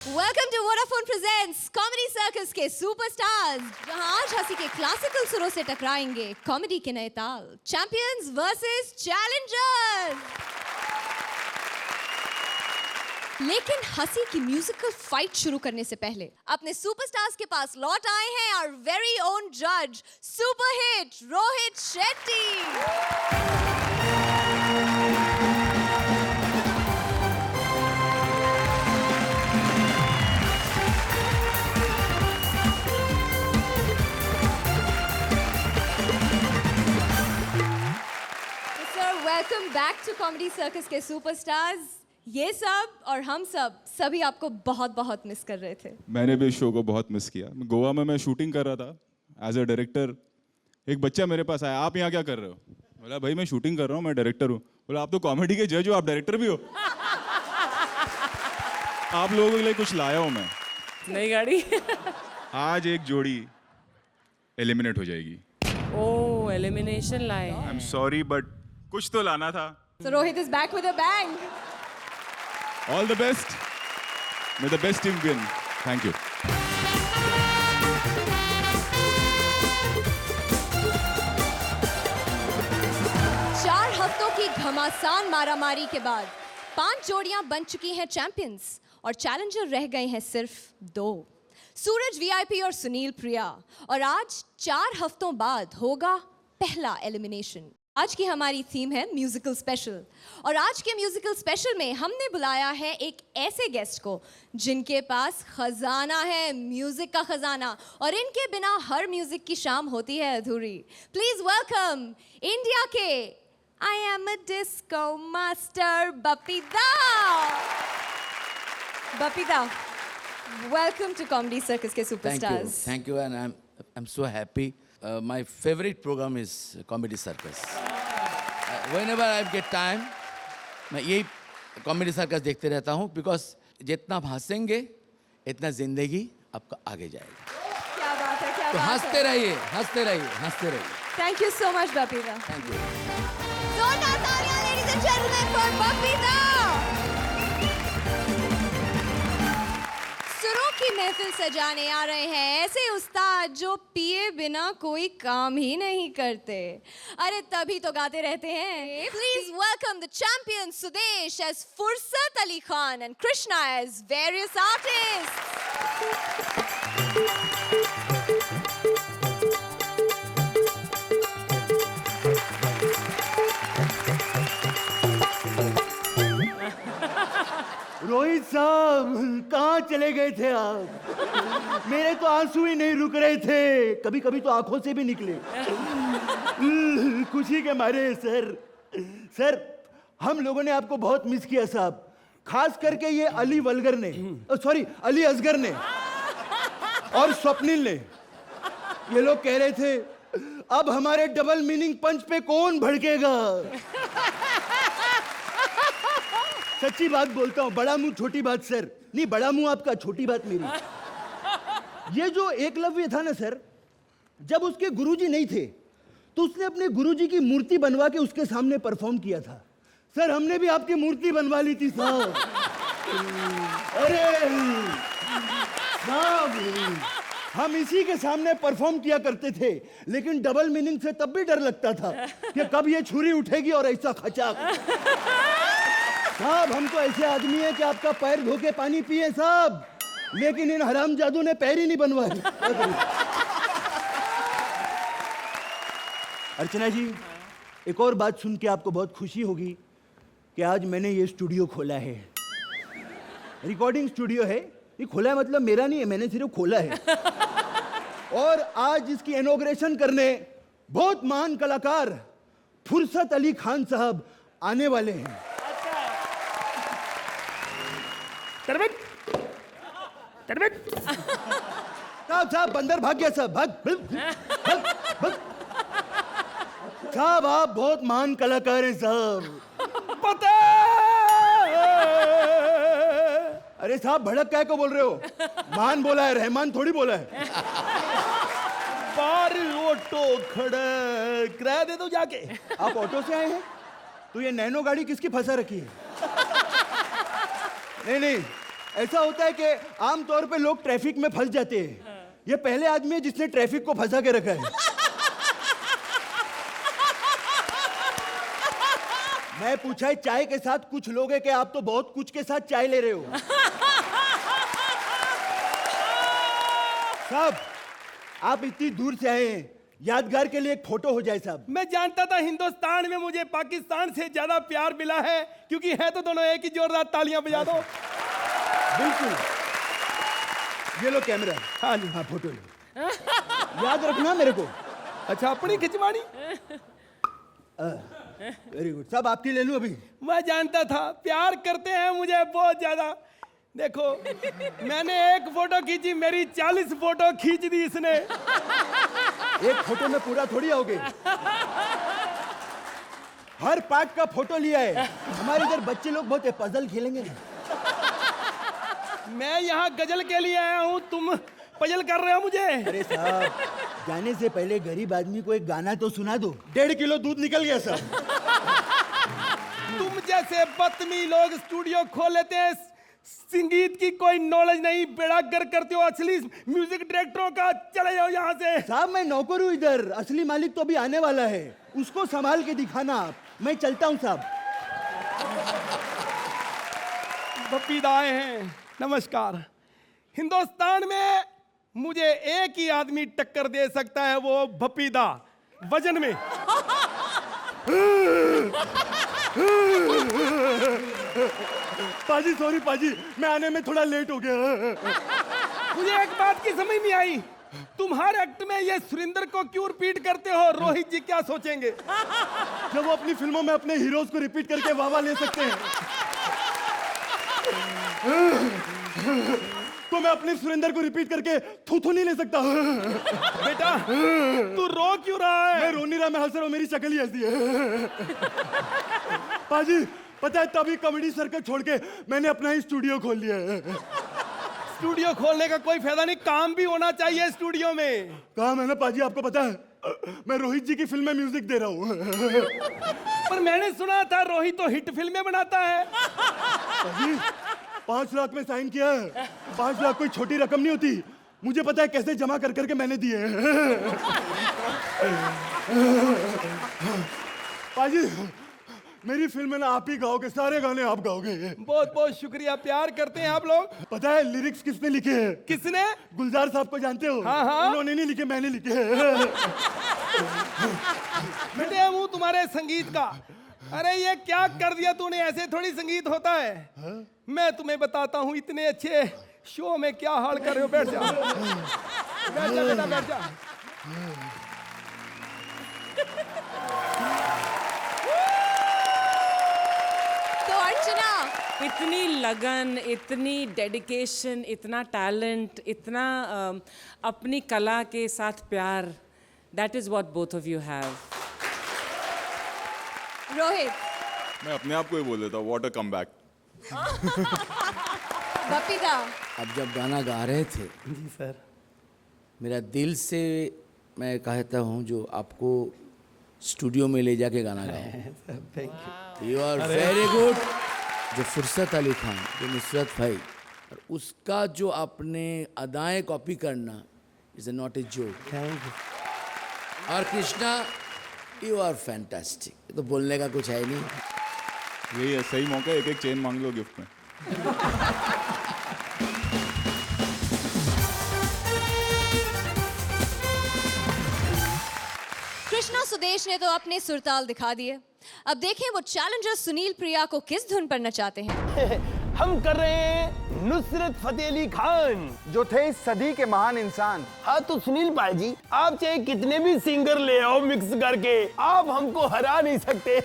Welcome to Vodafone presents comedy circus के superstars, जहां आज हंसी के क्लासिकल सुरों से टकराएंगे कॉमेडी के नए ताल। Champions versus Challengers. लेकिन हंसी की म्यूजिकल फाइट शुरू करने से पहले अपने सुपरस्टार्स के पास लौट आए हैं आवर वेरी ओन जज superhit Rohit Shetty. Welcome back to comedy circus के सुपरस्टार्स। ये सब और हम सब सभी आपको बहुत बहुत मिस कर रहे थे। मैंने भी इस शो को बहुत मिस किया। गोवा में मैं शूटिंग कर रहा था एज अ डायरेक्टर। एक बच्चा मेरे पास आया, आप यहाँ क्या कर रहे हो? बोला भाई मैं शूटिंग कर रहा हूँ, मैं डायरेक्टर हूँ। बोला आप तो कॉमेडी के जज हो, आप डायरेक्टर भी हो? आप लोगों के लिए कुछ लाया हूँ मैं। नई गाड़ी। आज एक जोड़ी एलिमिनेट हो जाएगी। ओह, एलिमिनेशन लाए। आई एम सॉरी बट कुछ तो लाना था। So Rohit is back with a bang. All the best. May the best team win. Thank you. चार हफ्तों की घमासान मारामारी के बाद 5 जोड़ियां बन चुकी हैं चैंपियंस और चैलेंजर रह गए हैं सिर्फ 2, सूरज वीआईपी और सुनील प्रिया। और आज 4 हफ्तों बाद होगा पहला एलिमिनेशन। आज की हमारी थीम है म्यूजिकल स्पेशल और आज के म्यूजिकल स्पेशल में हमने बुलाया है एक ऐसे गेस्ट को जिनके पास खजाना है, म्यूजिक का खजाना, और इनके बिना हर म्यूजिक की शाम होती है अधूरी। प्लीज वेलकम इंडिया के I am a disco master Bappida. Bappida, welcome to comedy circus के superstars. Thank you, and I'm so happy. My favorite program is Comedy Circus. Whenever I get time, मैं यही Comedy Circus देखते रहता हूँ because जितना आप हंसेंगे, इतना जिंदगी आपका आगे जाएगी। क्या बात है, क्या तो बात है। हंसते रहिए, हंसते रहिए, हंसते रहिए। Thank you so much Bappida. Thank you. जोरदार तालियां ladies and gentlemen for Bappida. सुरों की महफिल सजाने आ रहे हैं ऐसे उस्ताद जो पिए बिना कोई काम ही नहीं करते। अरे तभी तो गाते रहते हैं। Please welcome the champion Sudesh as Fursat Ali Khan and Krishna as various artist. Rohit साहब कहाँ चले गए थे आप? मेरे तो आंसू ही नहीं रुक रहे थे, कभी कभी तो आंखों से भी निकले। खुशी के मारे सर हम लोगों ने आपको बहुत मिस किया साहब, खास करके ये अली वलगर ने, सॉरी अली असगर ने और स्वप्निल ने। ये लोग कह रहे थे अब हमारे डबल मीनिंग पंच पे कौन भड़केगा। सच्ची बात बोलता हूँ, बड़ा मुंह छोटी बात सर। नहीं, बड़ा मुंह आपका, छोटी बात मेरी। ये जो एकलव्य था ना सर, जब उसके गुरुजी नहीं थे तो उसने अपने गुरुजी की मूर्ति बनवा के उसके सामने परफॉर्म किया था। सर हमने भी आपकी मूर्ति बनवा ली थी साहब। अरे साहब हम इसी के सामने परफॉर्म किया करते थे, लेकिन डबल मीनिंग से तब भी डर लगता था कि कब ये छुरी उठेगी और ऐसा खचाक। साहब हम तो ऐसे आदमी हैं कि आपका पैर धो के पानी पिए साहब, लेकिन इन हरामजादों ने पैर ही नहीं बनवाए। अर्चना जी, एक और बात सुन के आपको बहुत खुशी होगी कि आज मैंने ये स्टूडियो खोला है। रिकॉर्डिंग स्टूडियो है, ये खोला है मतलब मेरा नहीं है, मैंने सिर्फ खोला है। और आज इसकी इनॉग्रेशन करने बहुत महान कलाकार फुर्सत अली खान साहब आने वाले हैं। साहब बंदर भाग गया साहब, भाग। साहब आप बहुत महान कलाकार हैं साहब। पता अरे साहब भड़क क्या को बोल रहे हो? महान बोला है, रहमान थोड़ी बोला है। बार ऑटो खड़ा, किराया दे दो जाके। आप ऑटो से आए हैं तो ये नैनो गाड़ी किसकी फंसा रखी है? नहीं ऐसा होता है कि आमतौर पे लोग ट्रैफिक में फंस जाते हैं। ये पहले आदमी है जिसने ट्रैफिक को फंसा के रखा है। मैं पूछा है चाय के साथ कुछ लोगे कि आप तो बहुत कुछ के साथ चाय ले रहे हो। साहब, आप इतनी दूर से आए हैं, यादगार के लिए एक फोटो हो जाए साहब। मैं जानता था हिंदुस्तान में मुझे पाकिस्तान से ज्यादा प्यार मिला है, क्योंकि है तो दोनों एक ही। जोरदार तालियां बजा दो। बिल्कुल, ये लो कैमरा। हाँ जी। हाँ, फोटो लो, याद रखना मेरे को। अच्छा, अपनी खिंचवानी। वेरी गुड साहब, आपकी ले लूं अभी। मैं जानता था प्यार करते हैं मुझे बहुत ज्यादा। देखो, मैंने एक फोटो खींची, मेरी 40 फोटो खींच दी इसने। एक फोटो में पूरा थोड़ी आओगे, हर पार्ट का फोटो लिया है। हमारे इधर बच्चे लोग बहुत पजल खेलेंगे ना। मैं यहाँ गजल के लिए आया हूँ, तुम पजल कर रहे हो मुझे। अरे साहब, जाने से पहले गरीब आदमी को एक गाना तो सुना दो। 1.5 किलो दूध निकल गया साहब। तुम जैसे बदतमीज लोग स्टूडियो खोल लेते हैं, संगीत की कोई नॉलेज नहीं, बेड़ा गर्क करते हो असली म्यूजिक डायरेक्टरों का। चले जाओ यहाँ से। साहब, मैं नौकर हूँ इधर, असली मालिक तो अभी आने वाला है, उसको संभाल के दिखाना आप। मैं चलता हूँ साहब। बपीदा आए हैं, नमस्कार। हिंदुस्तान में मुझे एक ही आदमी टक्कर दे सकता है, वो बपीदा, वजन में। पाजी सॉरी पाजी, मैं आने में थोड़ा लेट हो गया। मुझे एक बात की समझ नहीं आई, तुम हर एक्ट में ये सुरेंद्र को क्यों रिपीट करते हो? रोहित जी क्या सोचेंगे? जब वो अपनी फिल्मों में अपने हीरोज को रिपीट करके वाह ले सकते हैं, तो मैं अपने सुरेंद्र को रिपीट करके थू नहीं ले सकता। बेटा, तू रो क्यों रहा है? मैं रो नहीं रहा, मैं हंस रहा हूँ, मेरी शक्ल ही ऐसी है। पाजी, पता है तभी कॉमेडी सर्कस छोड़ के मैंने अपना ही स्टूडियो खोल लिया है। स्टूडियो खोलने का कोई फायदा नहीं, काम भी होना चाहिए स्टूडियो में। काम है ना पाजी, आपको पता है मैं रोहित जी की फिल्म में म्यूजिक दे रहा हूँ। पर मैंने सुना था रोहित तो हिट फिल्में बनाता है। पाजी, 5 लाख में साइन किया है। 5 लाख कोई छोटी रकम नहीं होती, मुझे पता है कैसे जमा कर करके मैंने दिए हैं। पाजी, मेरी फिल्म में ना आप ही गाओगे, सारे गाने आप गाओगे। बहुत बहुत शुक्रिया, प्यार करते हैं आप लोग। पता है लिरिक्स किसने लिखे हैं? किसने? गुलजार साहब को जानते हो? हाँ, हाँ। उन्होंने नहीं लिखे, मैंने लिखे हैं। बेटे, हूँ तुम्हारे संगीत का। अरे ये क्या कर दिया तूने, ऐसे थोड़ी संगीत होता है। मैं तुम्हें बताता हूँ, इतने अच्छे शो में क्या हाल कर रहे हो। बैठ जा, बैठ जा बेटा, बैठ जा। तो अर्चना, इतनी लगन, इतनी डेडिकेशन, इतना टैलेंट, इतना अपनी कला के साथ प्यार, that is what both of you have. Rohit, मैं अपने आप को ही बोल देता हूँ, व्हाट अ कमबैक। बपीदा, अब जब गाना गा रहे थे, जी सर। मेरा दिल से मैं कहता हूँ जो आपको स्टूडियो में ले जाके गाना गाओ। You are very good. जो फुर्सत अली खान, जो नुसरत भाई, और उसका जो आपने अदाएं कॉपी करना is not a joke. Thank you. और कृष्णा, यू आर फैंटास्टिक। ये तो बोलने का कुछ है नहीं। यही है, सही मौका है, एक चेन मांग लो गिफ्ट में। कृष्णा सुदेश ने तो अपने सुरताल दिखा दिए। अब देखें वो चैलेंजर सुनील प्रिया को किस धुन पर नचाते हैं। हम कर रहे हैं नुसरत फतेह अली खान, जो थे इस सदी के महान इंसान। हाँ तो सुनील भाई जी, आप चाहे कितने भी सिंगर ले आओ मिक्स करके, आप हमको हरा नहीं सकते।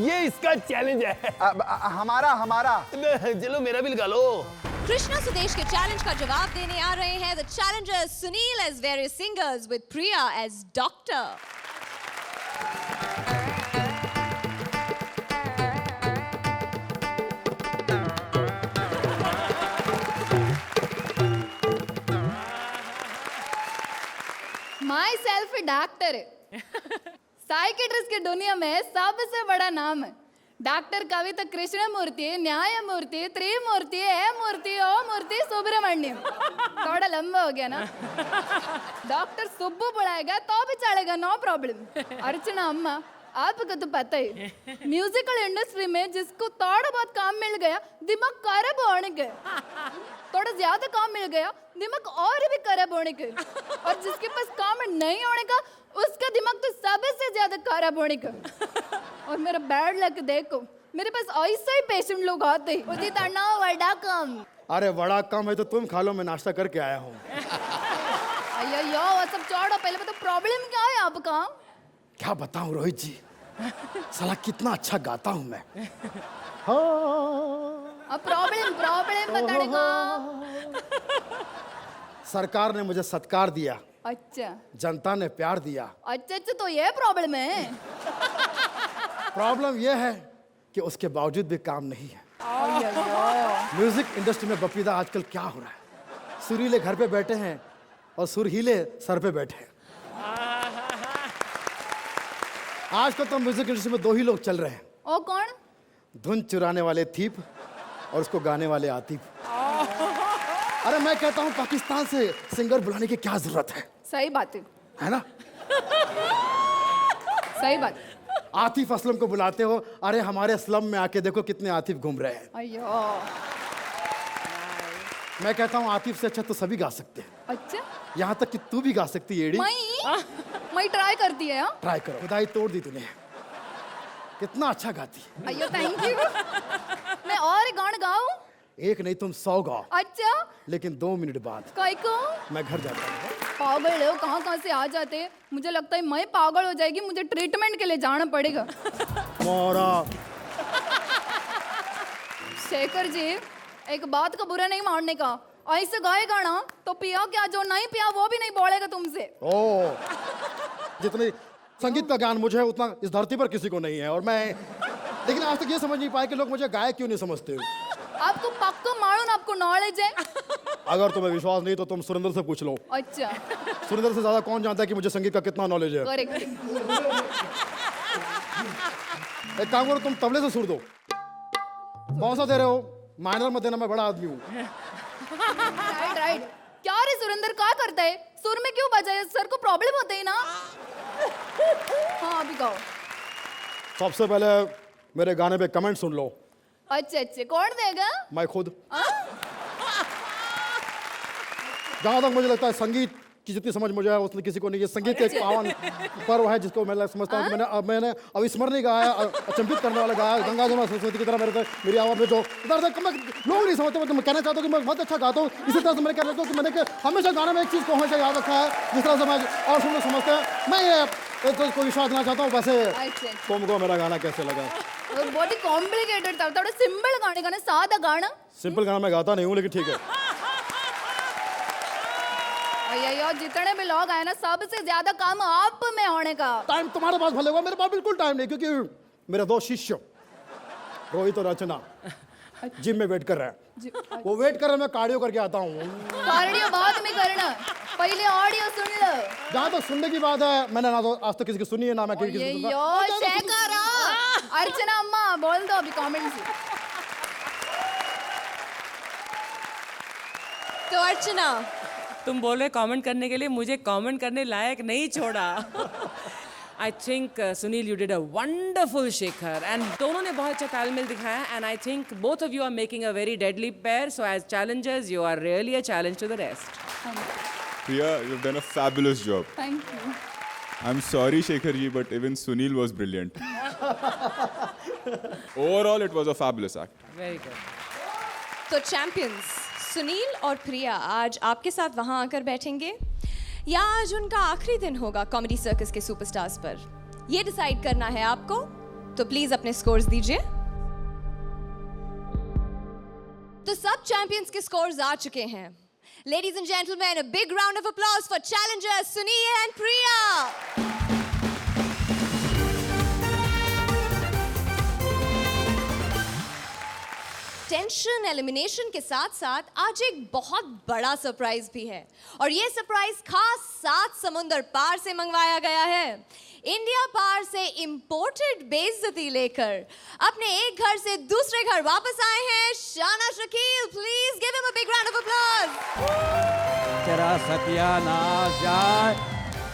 ये इसका चैलेंज है। हमारा चलो मेरा भी लगा लो। कृष्णा सुदेश के चैलेंज का जवाब देने आ रहे हैं the challenger Sunil as various singers with Priya as doctor. Myself doctor है। साइकेट्रिस्ट की दुनिया में सबसे बड़ा नाम है। डॉक्टर कविता कृष्णमूर्ति, न्यायमूर्ति, त्रिमूर्ति, ए मूर्ति, ओ मूर्ति, सुब्रमण्यम। थोड़ा लंबा हो गया ना? डॉक्टर सुब्बू बुलाएगा तो भी चलेगा, नो प्रॉब्लम। अर्चना अम्मा, आपको तो पता ही, म्यूजिकल इंडस्ट्री में जिसको थोड़ा बहुत काम मिल गया, दिमाग खराब होने के। थोड़ा ज्यादा काम मिल गया, दिमाग और भी खराब होने के। और जिसके पास काम नहीं होने का, उसका दिमाग तो सबसे ज्यादा खराब होने का। और मेरा बैड लक देखो, मेरे पास ऐसे ही पेशेंट लोग आते हैं। उदित अन्ना वड़ा कम। अरे वड़ा कम है तो तुम खा लो, मैं नाश्ता करके आया हूँ। अयो वो सब छोड़ो, पहले बताओ प्रॉब्लम क्या है आपका? क्या बताऊं रोहित जी, साला कितना अच्छा गाता हूँ मैं। अब प्रॉब्लम बताने का। सरकार ने मुझे सत्कार दिया, अच्छा जनता ने प्यार दिया। अच्छा, तो ये प्रॉब्लम है। प्रॉब्लम यह है कि उसके बावजूद भी काम नहीं है। म्यूजिक इंडस्ट्री में बपीदा आजकल क्या हो रहा है, सुरीले घर पे बैठे हैं और सुरहीले सर पे बैठे हैं। आजकल तो म्यूजिक इंडस्ट्री में दो ही लोग चल रहे हैं। ओ कौन? धुन चुराने वाले थीप और उसको गाने वाले आतिफ। अरे मैं कहता हूँ पाकिस्तान से सिंगर बुलाने की क्या जरूरत है? सही बात है ना? सही बात। आतिफ असलम को बुलाते हो, अरे हमारे स्लम में आके देखो कितने आतिफ घूम रहे हैं। अयो मैं कहता हूँ आतिफ से अच्छा तो सभी गा सकते हैं, अच्छा, यहाँ तक कि तू भी गा सकती है एडी। मैं ट्राई करती है। ट्राई करो, खुदाई तोड़ दी तूने, कितना अच्छा गाती है। अयो थैंक यू। मैं और गाना गाऊं? एक नहीं तुम 100 गाओ, अच्छा, लेकिन 2 मिनट बाद काय को? मैं घर जाता हूँ। पागल हो, कहाँ से आ जाते हैं। मुझे लगता है मैं पागल हो जाएगी, मुझे ट्रीटमेंट के लिए जाना पड़ेगा। मोरा शेखर जी, एक बात का बुरा नहीं मानने का, ऐसे गाएगा ना तो पिया क्या, जो नहीं पिया वो भी नहीं बोलेगा तुमसे। ओ, जितने संगीत का ज्ञान मुझे है उतना इस धरती पर किसी को नहीं है। और मैं लेकिन आज तक ये समझ नहीं पाया कि लोग मुझे गायक क्यों नहीं समझते। आपको पक्का मालूम, आपको नॉलेज है? अगर तुम्हें विश्वास नहीं तो तुम सुरेंद्र से पूछ लो। अच्छा, सुरेंद्र से ज्यादा कौन जानता है कि मुझे संगीत का कितना नॉलेज है। करेक्ट। एक काम करो, तुम तबले से सुर दो। कौन सा दे रहे हो? माइनर में देना, मैं बड़ा आदमी हूँ। Right right. क्या रे सुरेंद्र, क्या करता है? सुर में क्यों बजाए? सर को प्रॉब्लम होते है ना? हाँ अभी गाओ। सबसे पहले मेरे गाने पे कमेंट सुन लो। अच्छा अच्छा, कौन देगा? मैं खुद। जहां तक मुझे लगता है संगीत की जितनी समझ मुझे है उतनी किसी को नहीं है। संगीत का एक पावन पर्व है जिसको मैं समझता हूँ कि मैंने अविस्मरणीय गाया, अचंभित करने वाला गाया, गंगा जमुना सरस्वती की तरह मेरी आवाज में जो इधर तक लोग नहीं समझते। मैं कहना चाहता हूँ कि मैं बहुत अच्छा गाता हूँ। इसी तरह से मैं कह रहा हूँ कि मैंने हमेशा गाने में एक चीज़ को हमेशा याद रखा है, जिस तरह से मैं और सब लोग समझते हैं। मैं ये कोई विश्वास देना चाहता हूँ। वैसे तुमको मेरा गाना कैसे लगा? बहुत ही कॉम्प्लिकेटेड था, थोड़ा सिंपल गाने का ना, सादा गाना। सिंपल गाना मैं गाता नहीं हूँ, लेकिन ठीक है। यार जितने भी लोग आए ना, सबसे ज्यादा काम आप में होने का। टाइम तुम्हारे पास भले होगा, मेरे पास बिल्कुल टाइम नहीं, क्योंकि मेरे 2 शिष्य रोहित और रचना जिम में वेट कर रहे हैं। वो वेट कर रहे हैं, मैं कार्डियो करके आता हूँ। कार्डियो बाद में करना, पहले ऑडियो सुन लो। जहाँ तक सुनने की बात है, मैंने ना तो आज तक किसी की सुनी है, ना मैं किसी की सुनूंगा। शेखर, अर्चना अम्मा बोल दो अभी कमेंट से। तो अर्चना, तुम बोल रहे कमेंट करने के लिए, मुझे कमेंट करने लायक नहीं छोड़ा। I think Sunil you did a wonderful Shekhar, and दोनों ने बहुत अच्छा तालमेल दिखाया। And I think both of you are making a very deadly pair, so as challengers you are really a challenge to the rest. Priya, you've done a fabulous job. Thank you. I'm sorry, Shekhar ji, but even Sunil was brilliant. Overall, it was a fabulous act. Very good. तो champions Sunil और प्रिया आज आपके साथ वहां आकर बैठेंगे या आज उनका आखिरी दिन होगा कॉमेडी सर्कस के सुपरस्टार्स पर, ये डिसाइड करना है आपको। तो प्लीज अपने स्कोर्स दीजिए। तो सब चैंपियंस के स्कोर्स आ चुके हैं। Ladies and gentlemen, a big round of applause for challengers Sunil and Priya. Tension elimination के साथ साथ आज एक बहुत बड़ा सरप्राइज भी है और ये सरप्राइज खास 7 समुंदर पार से मंगवाया गया है। इंडिया पार से इंपोर्टेड बेइज्जती लेकर अपने एक घर से दूसरे घर वापस आए हैं शाना Shakeel. Please give him a big round of applause. तेरा सत्यानाश जाए,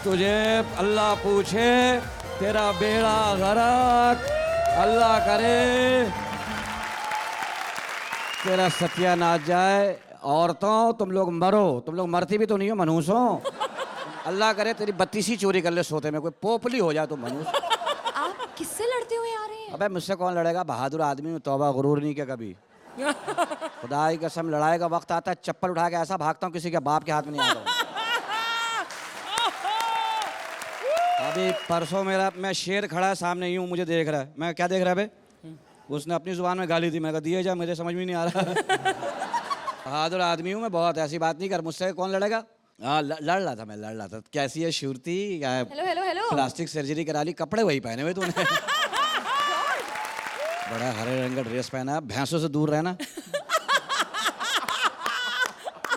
तुझे अल्लाह पूछे, तेरा बेड़ा गरक अल्लाह करे, तेरा सत्यानाश जाए। औरतों तुम लोग मरो, तुम लोग मरती भी तो नहीं हो मनहूसों। अल्लाह करे तेरी 32 चोरी कर ले सोते में, कोई पोपली हो जाए तुम मनहूस। आप किससे लड़ते हुए आ रहे हैं? अबे मुझसे कौन लड़ेगा, बहादुर आदमी हूँ, तौबा गुरूर नहीं क्या कभी। खुदा की कसम लड़ाई का वक्त आता है चप्पल उठा के ऐसा भागता हूँ किसी के बाप के हाथ में नहीं आता हूँ। अभी परसों मेरा मैं शेर खड़ा है सामने, यूं मुझे देख रहा है, मैं क्या देख रहा है बे? उसने अपनी जुबान में गाली दी, मैं कहा दिए जा, मुझे समझ में नहीं आ रहा। बहादुर आदमी हूँ मैं बहुत, ऐसी बात नहीं कर, मुझसे कौन लड़ेगा। हाँ लड़ रहा था मैं, लड़ रहा था। कैसी है Shruti? Hello hello hello. Plastic surgery करा ली, कपड़े वही पहने हुए तूने। बड़ा हरे रंग का ड्रेस पहना, भैंसों से दूर रहना।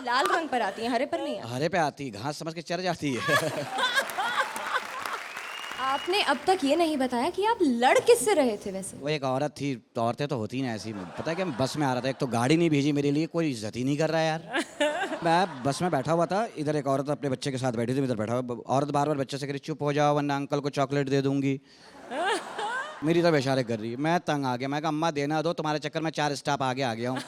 लाल रंग पर आती है, हरे पर नहीं आती। हरे पे आती है, घास समझ के चढ़ जाती है। आपने अब तक ये नहीं बताया कि आप लड़ किससे रहे थे वैसे? वो एक औरत थी, तो औरतें तो होती ना ऐसी। पता है कि मैं बस में आ रहा था, एक तो गाड़ी नहीं भेजी मेरे लिए, कोई इज्जत ही नहीं कर रहा है यार। मैं बस में बैठा हुआ था, इधर एक औरत अपने बच्चे के साथ बैठी थी, इधर बैठा हुआ। औरत बार बार बच्चे से कह रही चुप हो जाओ वरना अंकल को चॉकलेट दे दूंगी। मेरी तरफ इशारे कर रही है, मैं तंग आ गया। मैं कहा अम्मा देना दो, तुम्हारे चक्कर में 4 स्टॉप आगे आ गया हूँ।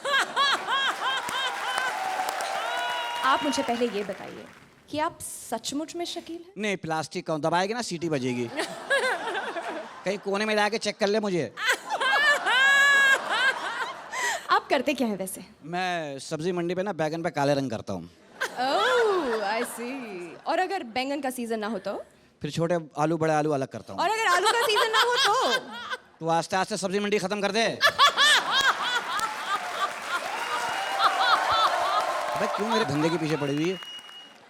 आप मुझे पहले ये बताइए कि आप सचमुच में शकील हैं? नहीं प्लास्टिक का दबाएगी ना सीटी बजेगी। कहीं कोने में जाके चेक कर ले मुझे। आप करते क्या है वैसे? मैं सब्जी मंडी पे ना बैगन पे काले रंग करता हूँ। ओह आई सी। और अगर बैंगन का सीजन ना हो तो? फिर छोटे आलू बड़े आलू अलग करता हूँ। और अगर आलू का सीजन ना हो तो? तो आस्ते आस्ते सब्जी मंडी खत्म कर दे। अबे क्यों मेरे धंधे के पीछे पड़ी हुई है?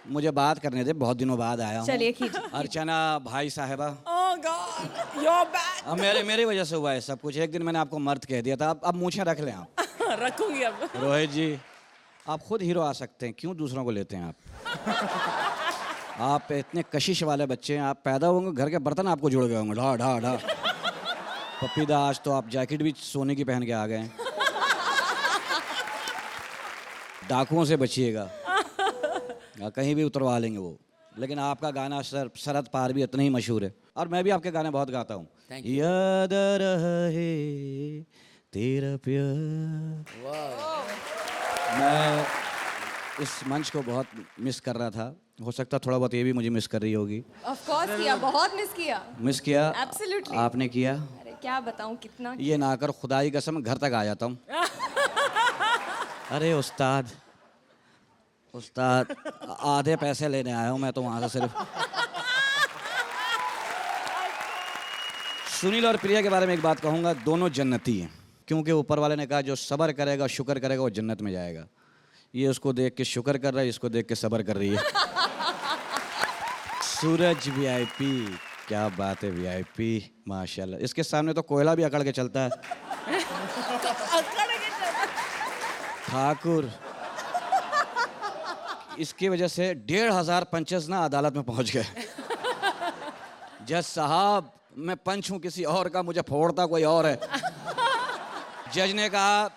मुझे बात करने दे, बहुत दिनों बाद आया हूँ। चलिए कीजिए। अर्चना भाई साहिबा, Oh God, you're back. अब मेरी वजह से हुआ है सब कुछ। एक दिन मैंने आपको मर्द कह दिया था, अब मूछें रख लें आप। रखूंगी अब। रोहित जी आप खुद हीरो आ सकते हैं, क्यों दूसरों को लेते हैं आप? आप इतने कशिश वाले बच्चे हैं, आप पैदा होंगे घर के बर्तन आपको जुड़ गए होंगे ढा ढा ढा। पप्पीदा आज तो आप जैकेट भी सोने की पहन के आ गए हैं। डाकुओं से बचिएगा, कहीं भी उतरवा लेंगे वो। लेकिन आपका गाना सरहद पार भी इतना ही मशहूर है, और मैं भी आपके गाने बहुत गाता हूँ। याद रहे तेरा प्यार। मैं इस मंच को बहुत मिस कर रहा था, हो सकता थोड़ा बहुत ये भी मुझे मिस कर रही होगी। ऑफ कोर्स किया, बहुत मिस किया। मिस किया? Absolutely. आपने किया? अरे क्या बताऊं कितना। ये ना कर, खुदा की कसम घर तक आ जाता हूँ। अरे उस्ताद आधे पैसे लेने आया हूँ मैं तो वहां से सिर्फ। सुनील और प्रिया के बारे में एक बात कहूँगा, दोनों जन्नती हैं, क्योंकि ऊपर वाले ने कहा जो सब्र करेगा शुक्र करेगा वो जन्नत में जाएगा। ये उसको देख के शुक्र कर रहा है, इसको देख के सब्र कर रही है। सूरज VIP, क्या बात है VIP, माशाल्लाह। इसके सामने तो कोयला भी अकड़ के चलता है। ठाकुर, इसकी वजह से 1500 पंचेस ना अदालत में पहुंच गए। जज साहब मैं पंच हूं किसी और का, मुझे फोड़ता कोई और है। जज ने कहा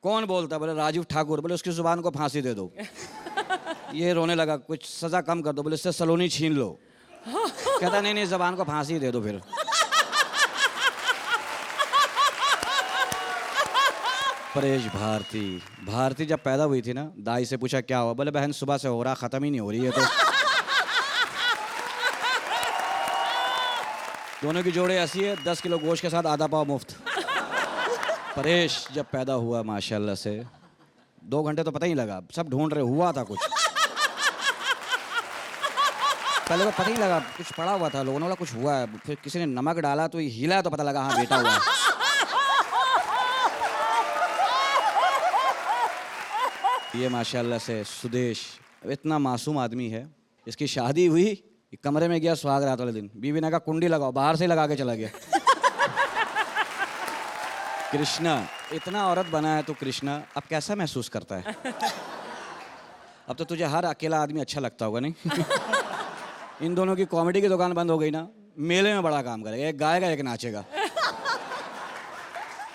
कौन बोलता? बोले राजीव ठाकुर। बोले उसकी जुबान को फांसी दे दो। ये रोने लगा, कुछ सजा कम कर दो। बोले इससे सलोनी छीन लो। कहता नहीं जबान को फांसी दे दो फिर। परेश भारती जब पैदा हुई थी ना, दाई से पूछा क्या हुआ? बोले बहन सुबह से हो रहा, खत्म ही नहीं हो रही है। तो दोनों की जोड़े ऐसी है, 10 किलो गोश्त के साथ आधा पाव मुफ्त। परेश जब पैदा हुआ माशाल्लाह से 2 घंटे तो पता ही लगा, सब ढूंढ रहे, हुआ था कुछ। पहले तो पता ही लगा, कुछ पड़ा हुआ था, लोगों ने बोला कुछ हुआ है। फिर किसी ने नमक डाला तो हिला तो पता लगा हाँ बेटा हुआ है। ये माशाल्लाह से सुदेश इतना मासूम आदमी है। इसकी शादी हुई, कमरे में गया सुहाग रात वाले दिन, बीवी ने कहा कुंडी लगाओ, बाहर से लगा के चला गया। कृष्णा इतना औरत बना है तो कृष्णा अब कैसा महसूस करता है? अब तो तुझे हर अकेला आदमी अच्छा लगता होगा नहीं? इन दोनों की कॉमेडी की दुकान बंद हो गई ना, मेले में बड़ा काम करेगा, एक गाएगा एक नाचेगा।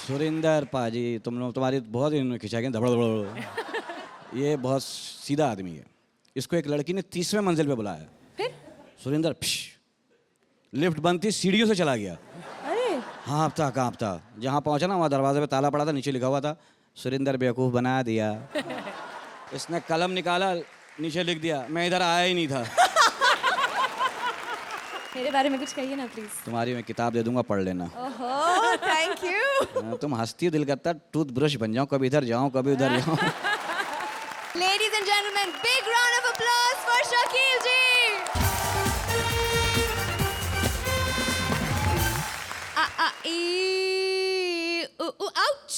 सुरिंदर पाजी तुम्हारी बहुत इन्होंने खिंचाई धबड़ धबड़। ये बहुत सीधा आदमी है। इसको एक लड़की ने 30वें मंजिल पे बुलाया। फिर सुरिंदर लिफ्ट बंद थी, सीढ़ियों से चला गया। अरे कांपता जहाँ पहुंचा ना वहाँ दरवाजे पे ताला पड़ा था, नीचे लिखा हुआ था सुरिंदर बेवकूफ बना दिया। इसने कलम निकाला, नीचे लिख दिया मैं इधर आया ही नहीं था। मेरे बारे में कुछ कहिए ना प्लीज। तुम्हारी मैं किताब दे दूंगा, पढ़ लेना। ओहो थैंक यू। तुम हंसती हो, दिल करता टूथ ब्रश बन जाऊं, कभी इधर जाऊं कभी उधर जाऊं। Ladies and gentlemen, big round of applause for Shakil ji. Ouch.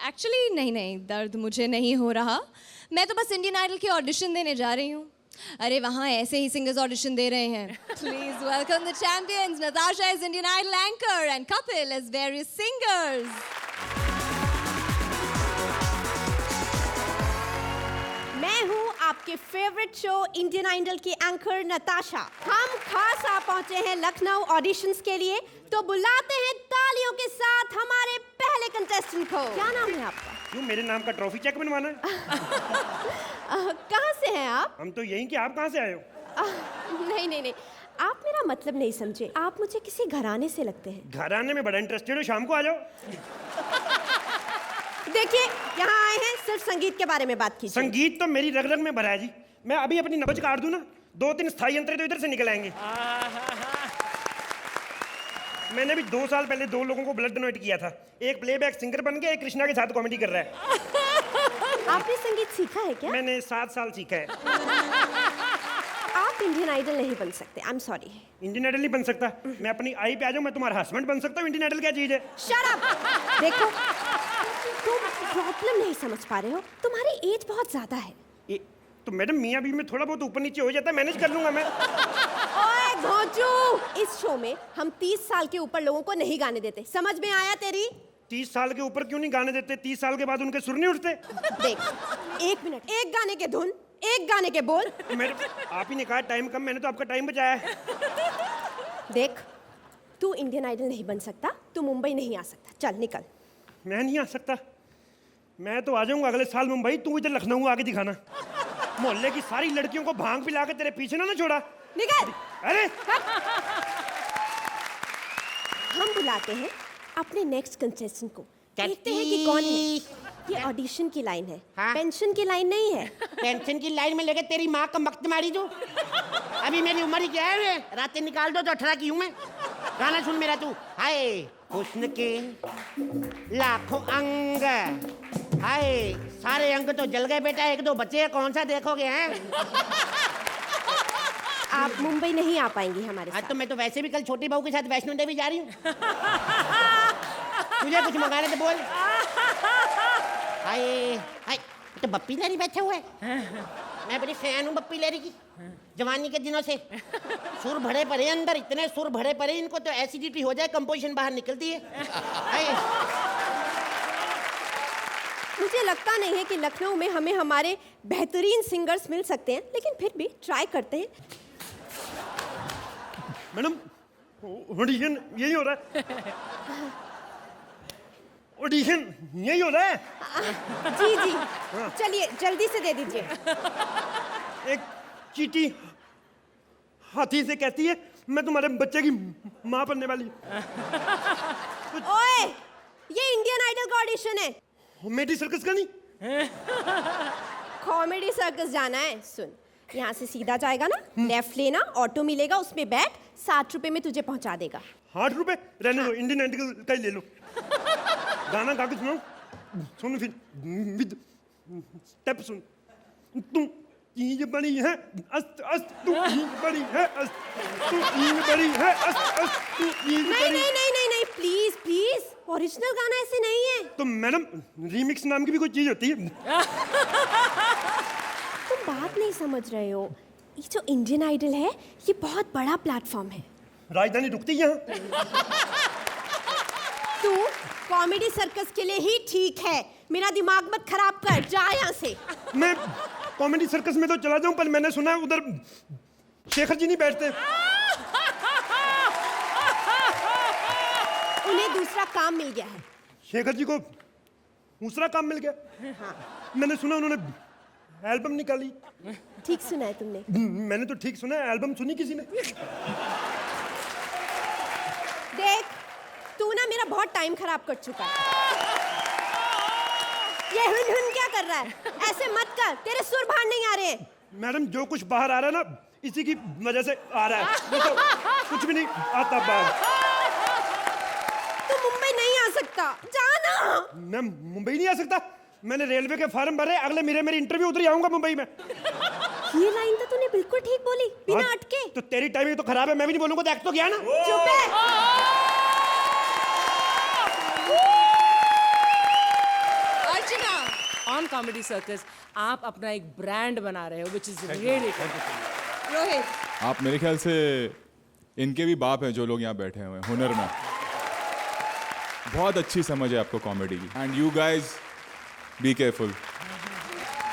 Actually नहीं दर्द मुझे नहीं हो रहा। मैं तो बस इंडियन आइडल के ऑडिशन देने जा रही हूँ। अरे वहाँ ऐसे ही सिंगर्स ऑडिशन दे रहे हैं। Please welcome the champions. Natasha is Indian Idol anchor and Kapil as various singers. मैं हूँ आपके फेवरेट शो इंडियन आइडल की एंकर नताशा। हम खास आ पहुँचे हैं लखनऊ ऑडिशंस के लिए, तो बुलाते हैं तालियों के साथ हमारे पहले कंटेस्टेंट को। क्या नाम है आपका? क्यों मेरे नाम का ट्रॉफी चेक बनवाना है? कहाँ से हैं आप? हम तो यहीं कि आप कहाँ से आए हो? नहीं, आप मेरा मतलब नहीं समझे। आप मुझे किसी घराने से लगते हैं। घराने में बड़ा इंटरेस्टेड हो, शाम को आ जाओ। देखिए, यहाँ आए हैं सिर्फ संगीत के बारे में बात कीजिए। संगीत तो मेरी रग रग में भरा है जी। मैं अभी अपनी नब्ज काट दूं ना, 2-3 स्थायी यंत्र तो इधर से निकल आएंगे। मैंने भी 2 साल पहले 2 लोगों को ब्लड डोनेट किया था। एक प्लेबैक सिंगर बन गया, एक कृष्णा के साथ कॉमेडी कर रहा है। आपने संगीत सीखा है क्या? मैंने 7 साल सीखा है। आप इंडियन आइडल नहीं बन सकते। I am sorry. Indian Idol नहीं बन सकता? मैं अपनी आई पे आ जाऊं, मैं तुम्हारा हस्बैंड बन सकता हूँ। इंडियन आइडल क्या चीज है? Shut up. देखो, तुम प्रॉब्लम नहीं समझ पा रहे हो। तुम्हारी एज बहुत ज्यादा है। तो मैडम मियाँ बीवी में थोड़ा बहुत ऊपर नीचे हो जाता है, मैनेज कर लूंगा मैं। ओए घोंचू, इस शो में हम 30 साल के ऊपर लोगों को नहीं गाने देते। समझ में आया तेरी? 30 साल के ऊपर क्यों नहीं गाने देते? 30 साल के बाद उनके सुर नहीं उठते? देख, 1 मिनट, एक गाने के धुन, एक गाने के बोल। मैडम आप ही ने कहा टाइम कम, मैंने तो आपका टाइम बचाया है। देख, तू इंडियन आइडल नहीं बन सकता, तू मुंबई नहीं आ सकता। चल निकल। मैं नहीं आ सकता? मैं तो आ जाऊंगा अगले साल मुंबई, तू इधर लखनऊ आके दिखाना। मोहल्ले की सारी लड़कियों को भांग पिला के तेरे पीछे ना छोड़ा। निकल। अरे हम बुलाते हैं अपने नेक्स्ट कंटेस्टेंट को। देखते हैं कि कौन है। ये ऑडिशन की लाइन है, पेंशन की लाइन नहीं है। पेंशन की लाइन में लेके तेरी माँ का मक्त मारी जो। अभी मेरी उम्र ही क्या है? रातें निकाल दो तो 18 की हूँ मैं। गाना सुन मेरा तू। हाय हुस्न के लाखों अंग, हाय सारे अंग तो जल गए बेटा, 1-2 बच्चे कौन सा देखोगे हैं? आप मुंबई नहीं आ पाएंगी हमारे साथ। तो मैं तो वैसे भी कल छोटी बहू के साथ वैष्णो देवी जा रही हूँ। तुझे कुछ मंगाने तो बोल। हाय हाय, तो बप्पी लहरी बैठे हुए। मैं बड़ी फैन हूँ बप्पी लहरी की, जवानी के दिनों से। सुर भरे पड़े अंदर, इतने सुर भरे पड़े, इनको तो एसिडिटी हो जाए, कंपोजिशन बाहर निकलती है। मुझे लगता नहीं है कि लखनऊ में हमें हमारे बेहतरीन सिंगर्स मिल सकते हैं, लेकिन फिर भी ट्राई करते हैं। मैडम ऑडिशन यही हो रहा है? ऑडिशन यही हो रहा है? जी चलिए जल्दी से दे दीजिए। एक चींटी हाथी से कहती है मैं तुम्हारे बच्चे की माँ बनने वाली। ओए, ये इंडियन आइडल का ऑडिशन है, कॉमेडी सर्कस का नहीं। कॉमेडी सर्कस जाना है? सुन, यहाँ से सीधा जाएगा ना, लेफ्ट लेना, ऑटो मिलेगा, उसमें बैठ, 60 रुपए में तुझे पहुँचा देगा। 60 रुपए? रहने दो, इंडियन आइडल का ही ले लो। गाना गा के सुनाओ। सुन फिर विद स्टेप सुन। तू चीज बड़ी है अस्त अस्त, तू चीज बड़ी है अस्त, तू चीज बड़ी है अस्त अस्त, तू चीज बड़ी। नहीं प्लीज प्लीज, ओरिजिनल गाना ऐसे नहीं है। तो मैडम रीमिक्स नाम की भी कोई चीज होती है? तुम बात नहीं समझ रहे हो। ये जो इंडियन आइडल है, ये बहुत बड़ा प्लेटफॉर्म है। राजधानी रुकती है यहाँ। तू कॉमेडी सर्कस के लिए ही ठीक है, मेरा दिमाग मत खराब कर, जा यहाँ से। मैं कॉमेडी सर्कस में तो चला जाऊं, पर मैंने सुना है उधर शेखर जी नहीं बैठते। उन्हें दूसरा काम मिल गया है। शेखर जी को दूसरा काम मिल गया? हाँ। मैंने सुना उन्होंने एल्बम निकाली। ठीक सुना है तुमने। मैंने तो ठीक सुना है, एल्बम सुनी किसी ने? देख, तू ना मेरा बहुत टाइम खराब कर चुका है। ये हुन क्या कर रहा है? ऐसे मत कर, तेरे सुर बाहर नहीं आ रहे हैं। मैडम, जो कुछ बाहर आ रहा है ना, इसी की वजह से आ रहा है। नहीं तो कुछ भी नहीं आता बाहर। तू मुंबई नहीं आ सकता, जाना। मैं मुंबई नहीं आ सकता? मैंने रेलवे के फॉर्म भरे, अगले महीने मेरी इंटरव्यू उधर ही आऊंगा मुंबई में। ये लाइन तो तूने बिल्कुल ठीक बोली, बिना अटके। तो तेरी टाइमिंग तो खराब है, मैं भी नहीं बोलूंगा, देख तो गया ना। चुप है। अर्चना, ऑन कॉमेडी सर्कस आप अपना एक ब्रांड बना रहे हो, विच इज रियली रोहित, आप मेरे ख्याल से इनके भी बाप हैं जो लोग यहाँ बैठे हुए हैं हुनर में। बहुत अच्छी समझ है आपको कॉमेडी की, and you guys be careful.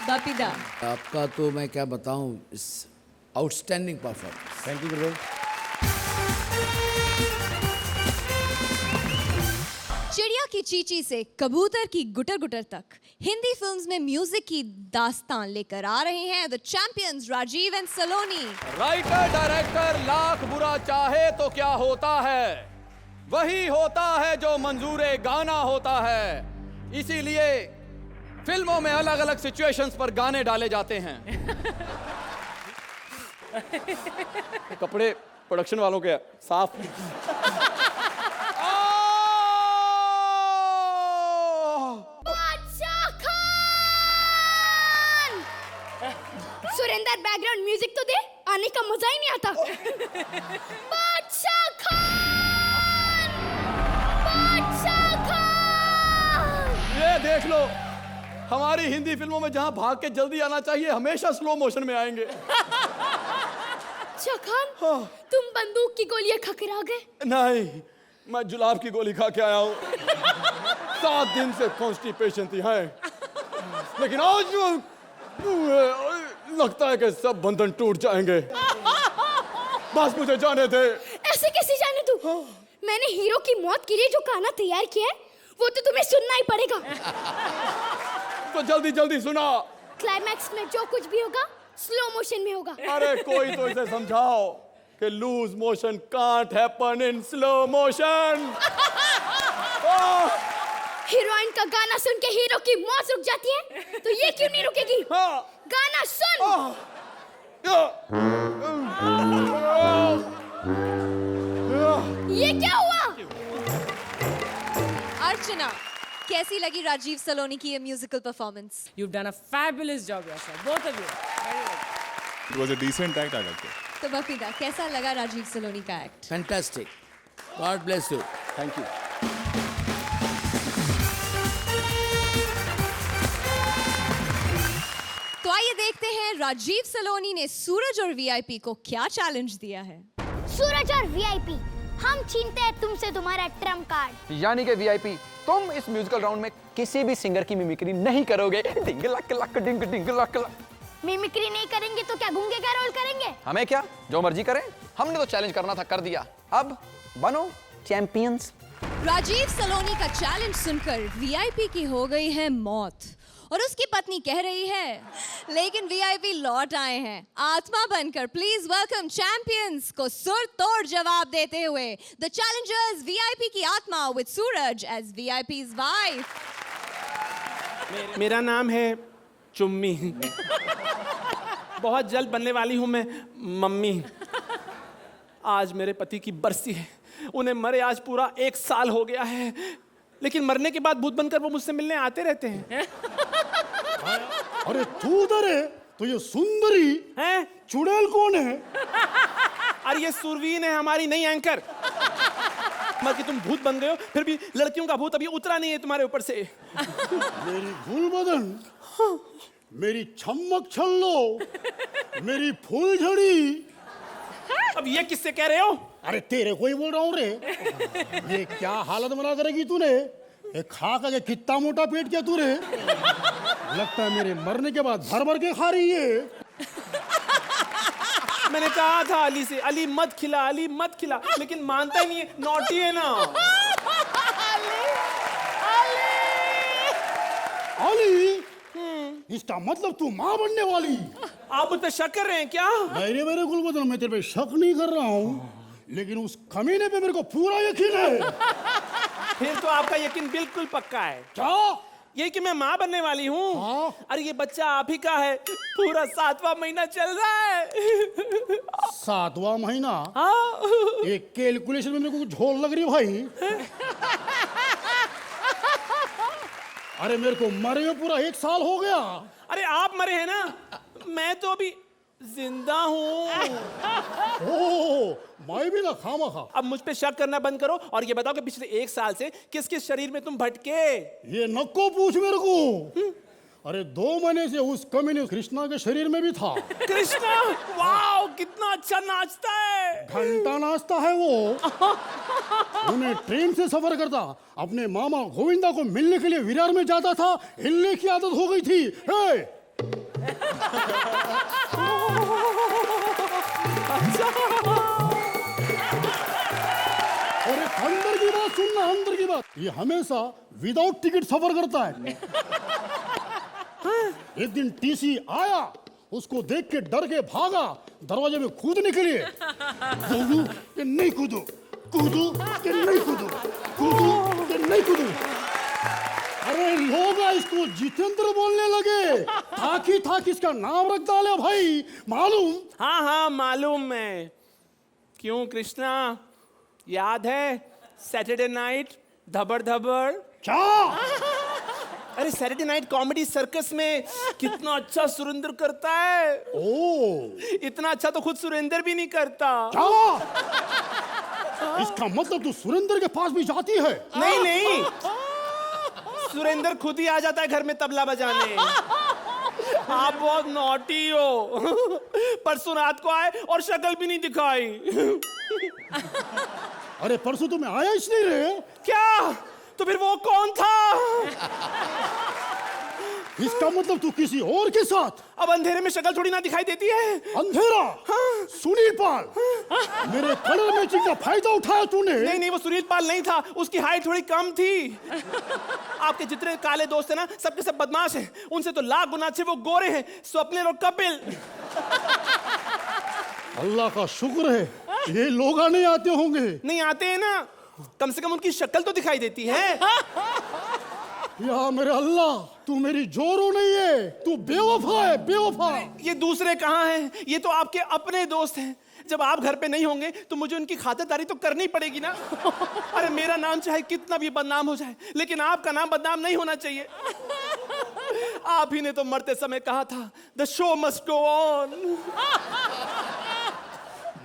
Bappida, आपका तो मैं क्या बताऊं, इस आउटस्टैंडिंग परफॉर्मेंस। थैंक यू गुरुदेव। चिड़िया की चींची से कबूतर की गुटर गुटर तक हिंदी फिल्म्स में म्यूजिक की दास्तान लेकर आ रहे हैं the champions Rajeev and Saloni. Writer director लाख बुरा चाहे तो क्या होता है, वही होता है जो मंजूरे गाना होता है। इसीलिए फिल्मों में अलग अलग सिचुएशंस पर गाने डाले जाते हैं। कपड़े प्रोडक्शन वालों के साफ। सुरेंद्र, बैकग्राउंड म्यूजिक तो दे, आने का मजा ही नहीं आता। बादशाह खान, बादशाह खान। ये देख लो, हमारी हिंदी फिल्मों में जहां भाग के जल्दी आना चाहिए, हमेशा स्लो मोशन में आएंगे। बादशाह खान, तुम बंदूक की गोलियां खा कर आ गए? नहीं, मैं जुलाब की गोली खा के आया हूँ। 7 दिन से कॉन्स्टिपेशन थी है, लेकिन आज लगता है कि सब बंधन टूट जाएंगे। बस मुझे जाने दे। ऐसे कैसे जाने तू? मैंने हीरो की मौत के लिए जो गाना तैयार किया है, वो तो तुम्हें सुनना ही पड़ेगा। तो जल्दी जल्दी सुना। क्लाइमैक्स में जो कुछ भी होगा स्लो मोशन में होगा। अरे कोई तो इसे समझाओ कि loose motion can't happen in slow motion. Heroine का गाना सुन के हीरो की मौत रुक जाती है, तो ये क्यों नहीं रुकेगी? गाना सुन। ये क्या हुआ? अर्चना, कैसी लगी राजीव सलोनी की ये musical performance? You've done a fabulous job yourself, both of you. Very well. It was a decent act, I liked it. तो बपीदा, कैसा लगा राजीव सलोनी का act? Fantastic, God bless you. Thank you. तो आइए देखते हैं राजीव सलोनी ने सूरज और वीआईपी को क्या चैलेंज दिया है। सूरज और वीआईपी, हम छीनते हैं तुमसे तुम्हारा ट्रम्प कार्ड। यानी कि वीआईपी, तुम इस म्यूजिकल राउंड में किसी भी सिंगर की मिमिक्री नहीं करोगे। डिंग लक लक डिंग डिंग लक लक। मिमिक्री नहीं करेंगे तो क्या गूंगे का रोल करेंगे? हमें क्या, जो मर्जी करें। हमने तो चैलेंज करना था, कर दिया। अब बनो चैंपियंस। राजीव सलोनी का चैलेंज सुनकर वीआईपी की हो गई है मौत और उसकी पत्नी कह रही है, लेकिन वीआईपी लौट आए हैं आत्मा बनकर। प्लीज वेलकम चैंपियंस को सुर तोड़ जवाब देते हुए द चैलेंजर्स वीआईपी की आत्मा विद सूरज एज वीआईपी's वाइफ। मेरा नाम है चुम्मी। बहुत जल्द बनने वाली हूँ मैं मम्मी। आज मेरे पति की बरसी है, उन्हें मरे आज पूरा 1 साल हो गया है, लेकिन मरने के बाद भूत बनकर वो मुझसे मिलने आते रहते हैं। अरे तू उधर है तो ये सुंदरी हैं? चुड़ैल कौन है? अरे ये सुरवीन है, हमारी नई एंकर। मर के तुम भूत बन गए हो, फिर भी लड़कियों का भूत अभी उतरा नहीं है तुम्हारे ऊपर से। मेरी गुल बदन, मेरी छम्मक छल्लो, मेरी फूलझड़ी। अब ये किससे कह रहे हो? अरे तेरे को ही बोल रहा हूँ रे। ये क्या हालत बना करेगी तूने? ये खा के कितना मोटा पेट किया तूने? लगता है मेरे मरने के बाद भर भर के खा रही है। मैंने कहा था अली से, अली मत खिला, अली मत खिला, लेकिन मानता ही नहीं है, नॉटी है ना। अली, इसका मतलब तू माँ बनने वाली। आप उस पे शक कर रहे हैं क्या? नहीं मेरे गुलबदन, मैं तेरे पे शक नहीं कर रहा हूँ, लेकिन उस कमीने पे मेरे को पूरा यकीन है। फिर तो आपका यकीन बिल्कुल पक्का है। क्या? ये कि मैं माँ बनने वाली हूँ। हाँ? अरे ये बच्चा आप ही का है, पूरा 7वां महीना चल रहा है। 7वां महीना? हाँ। एक कैलकुलेशन में मेरे को झोल लग रही भाई। अरे मेरे को मरे हुए पूरा 1 साल हो गया। अरे आप मरे हैं ना, मैं तो अभी जिंदा हूँ। ओह, मैं भी ना खामखा। अब मुझ पे शक करना बंद करो और ये बताओ कि पिछले 1 साल से किस किस शरीर में तुम भटके? ये नको पूछ मेरे को। अरे 2 महीने से उस कमीने कृष्णा के शरीर में भी था। कृष्णा, वाओ कितना अच्छा नाचता है। घंटा नाचता है वो। उन्हें ट्रेन से सफर करता, अपने मामा गोविंदा को मिलने के लिए विरार में जाता था, हिलने की आदत हो गई थी। हे! और एक अंदर की बात सुनना, अंदर की बात, ये हमेशा विदाउट टिकट सफर करता है। एक दिन टीसी आया, उसको देख के डर के भागा दरवाजे में कूदने के लिए। कूदू कि नहीं कूदू, कूदू कि नहीं कूदू, कूदू कि नहीं कूदू। अरे लोग इसको जितेंद्र बोलने लगे, ताकि इसका नाम रख डाले भाई, मालूम? हाँ हाँ मालूम है। क्यों कृष्णा, याद है सैटरडे नाइट धबड़ धबड़? क्या? अरे सैटरडे नाइट कॉमेडी सर्कस में कितना अच्छा सुरेंद्र करता है। ओह, इतना अच्छा तो खुद सुरेंद्र भी नहीं करता। क्या? इसका मतलब तू सुरेंद्र के पास भी जाती है? नहीं नहीं, सुरेंद्र खुद ही आ जाता है घर में तबला बजाने। आप बहुत नॉटी हो। परसों रात को आए और शक्ल भी नहीं दिखाई। अरे परसों तुम्हें आया इसलिए रे? क्या? तो फिर वो कौन था? इसका मतलब तू किसी और के साथ? अब अंधेरे में शक्ल थोड़ी ना दिखाई देती है। अंधेरा? हाँ? सुनील पाल, मेरे कलर मैचिंग का फायदा उठाया तूने? नहीं नहीं, वो सुनील पाल नहीं था, उसकी हाइट थोड़ी कम थी। आपके जितने काले दोस्त हैं ना, सबके सब बदमाश हैं। उनसे तो लाख गुना अच्छे वो गोरे हैं, स्वप्निल और कपिल। अल्लाह का शुक्र है, ये लोग नहीं आते होंगे। नहीं आते हैं ना, कम से कम उनकी शक्ल तो दिखाई देती है। या मेरे अल्लाह, तू मेरी जोरू नहीं है, तू बेवफा है, बेवफा। ये दूसरे कहाँ हैं? ये तो आपके अपने दोस्त हैं। जब आप घर पे नहीं होंगे तो मुझे उनकी खातिरदारी तो करनी पड़ेगी ना। अरे मेरा नाम चाहे कितना भी बदनाम हो जाए, लेकिन आपका नाम बदनाम नहीं होना चाहिए। आप ही ने तो मरते समय कहा था, the show must go on.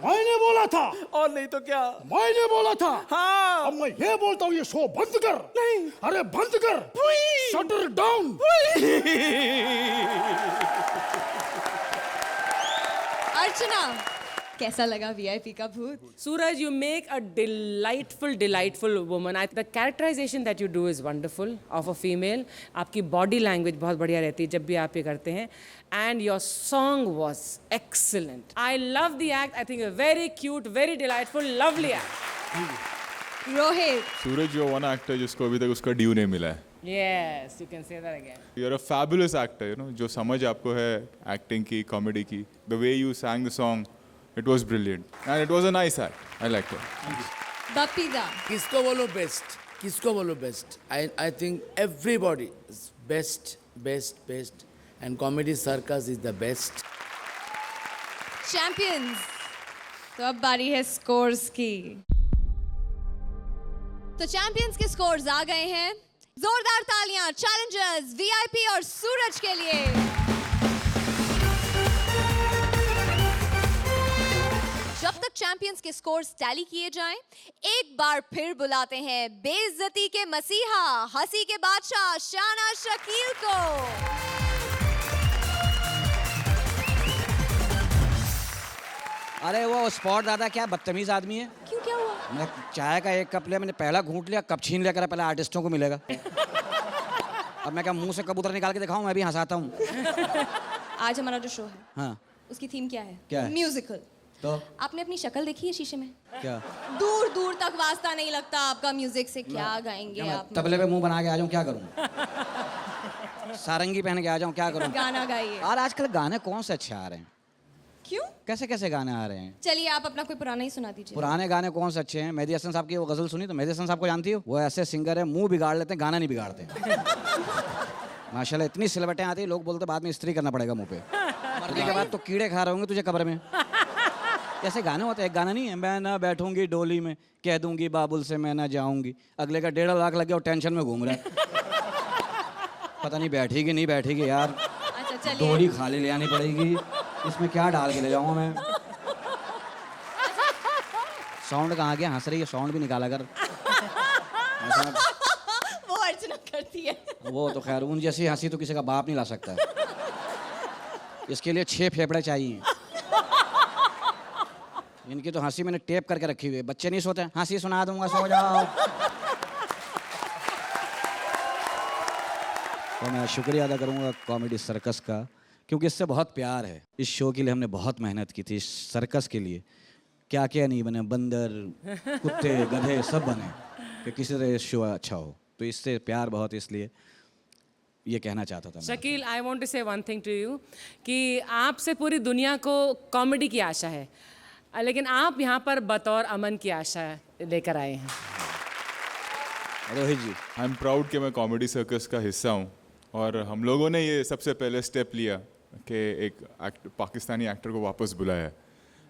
मैंने बोला था। और नहीं तो क्या? मैंने बोला था। हाँ। अब मैं ये बोलता हूँ, ये शो बंद कर। नहीं। अरे बंद कर, शटर डाउन। अर्चना, कैसा लगा वीआईपी का भूत? Suraj, you make a delightful woman. The characterization that you do is wonderful of a female. आपकी body language बहुत बढ़िया रहती है जब भी आप ये करते हैं. And your song was excellent. I love the act. I think you're very cute, very delightful, lovely act. Rohit, Suraj, you're one actor जिसको अभी तक उसका ड्यू नहीं मिला है. Yes, you can say that again. You're a fabulous actor, you know, जो समझ आपको है acting की, comedy की. The way you sang the song, it was brilliant. And it was a nice act. I liked it. Bappida, किसको बोलो best, किसको बोलो best? I think everybody is best, and Comedy Circus is the best. Champions. तो अब बारी है scores की। तो चैंपियंस के स्कोर्स आ गए हैं। जोरदार तालियां चैलेंजर्स वीआईपी और सूरज के लिए। जब तक चैंपियंस के स्कोर्स टैली किए जाएं, एक बार फिर बुलाते हैं बेइज्जती के मसीहा, हंसी के बादशाह शाना शकील को। अरे वो स्पॉट दादा क्या बदतमीज आदमी है। क्यों, क्या हुआ? मैं चाय का एक कप लिया, मैंने पहला घूंट लिया, कप छीन लिया, कह रहा पहले आर्टिस्टों को मिलेगा। अब मैं क्या मुंह से कबूतर निकाल के दिखाऊं, मैं भी हंसाता हूँ। आज हमारा जो शो है, हाँ उसकी थीम क्या है? क्या है? म्यूजिकल। तो आपने अपनी शक्ल देखी है शीशे में? क्या दूर दूर तक वास्ता नहीं लगता आपका म्यूजिक से। क्या गाएंगे आप? तबले पे मुंह बना के आ जाऊं, क्या करूं? सारंगी पहन के आ जाऊं, क्या करूं? गाना गाइए। और आजकल गाने कौन से अच्छे आ रहे हैं? क्यों? कैसे कैसे गाने आ रहे हैं? चलिए आप अपना कोई पुराना ही सुना दीजिए। पुराने गाने कौन से अच्छे हैं? मेहदी हसन साहब की वो गजल सुनी तो? मेहदी हसन साहब को जानती हो? वो ऐसे सिंगर है, मुंह बिगाड़ लेते हैं, गाना नहीं बिगाड़ते। माशाल्लाह इतनी सिलवटें आती है, लोग बोलते बाद में इस्त्री करना पड़ेगा मुंह पे। मरने के बाद तो कीड़े खा रहे होंगे तुझे कब्र में। ऐसे गाने होते हैं। एक गाना नहीं है, मैं ना बैठूंगी डोली में, कह दूंगी बाबुल से मैं ना जाऊंगी, अगले का 1.5 लाख लगे और टेंशन में घूम रहा है। पता नहीं बैठेगी नहीं बैठेगी यार। अच्छा चलिए। डोली खाली ले आनी पड़ेगी, इसमें क्या डाल के ले जाऊंगा मैं? साउंड कहाँ गया? हंस रही है, साउंड भी निकाला कर। वो अर्चना करती है। वो तो खैर उन जैसी हंसी तो किसी का बाप नहीं ला सकता है। इसके लिए 6 फेफड़े चाहिए। इनकी तो हंसी मैंने टेप करके रखी हुई है। बच्चे नहीं सोते, हंसी सुना दूंगा, सो जाओ। तो मैं शुक्रिया अदा करूंगा कॉमेडी सर्कस का, क्योंकि इससे बहुत प्यार है। इस शो के लिए हमने बहुत मेहनत की थी, इस सर्कस के लिए। क्या क्या नहीं बने, बंदर, कुत्ते, गधे सब बने कि किसी तरह शो अच्छा हो। तो इससे प्यार बहुत, इसलिए ये कहना चाहता था मैं। शकील, आई वांट टू से वन थिंग टू यू कि आपसे पूरी दुनिया को कॉमेडी की आशा है, लेकिन आप यहाँ पर बतौर अमन की आशा लेकर आए हैं। रोहित जी, आई एम प्राउड कि मैं कॉमेडी सर्कस का हिस्सा हूँ, और हम लोगों ने ये सबसे पहले स्टेप लिया कि एक पाकिस्तानी एक्टर को वापस बुलाया,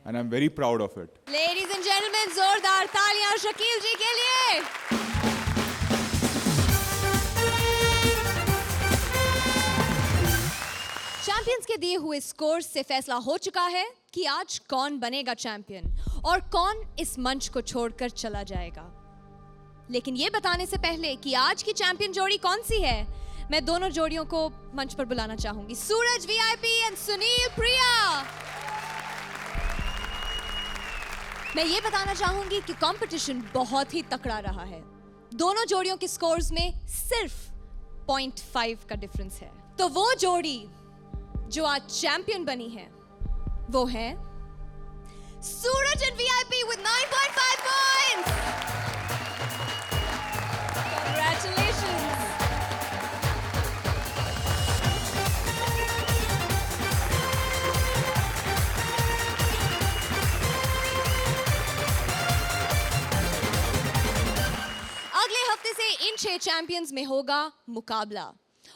and I am very proud of it. Ladies and gentleman, जोरदार तालियां शकील जी के लिए। चैंपियंस के दिए हुए स्कोर से फैसला हो चुका है कि आज कौन बनेगा चैंपियन और कौन इस मंच को छोड़कर चला जाएगा। लेकिन ये बताने से पहले कि आज की चैंपियन जोड़ी कौन सी है, मैं दोनों जोड़ियों को मंच पर बुलाना चाहूंगी। सूरज वीआईपी एंड सुनील प्रिया। मैं ये बताना चाहूंगी कि कंपटीशन बहुत ही तकड़ा रहा है। दोनों जोड़ियों के स्कोर्स में सिर्फ 0.5 का डिफरेंस है। तो वो जोड़ी जो आज चैंपियन बनी है वो है Suraj and VIP with 9.5 points. Congratulations. अगले हफ्ते से इन 6 चैंपियंस में होगा मुकाबला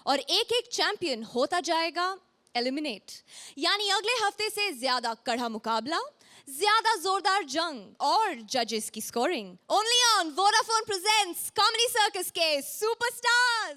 और एक एक चैंपियन होता जाएगा एलिमिनेट। यानी अगले हफ्ते से ज्यादा कड़ा मुकाबला, ज्यादा जोरदार जंग और जजेस की scoring. Only on Vodafone presents comedy circus के सुपरस्टार्स।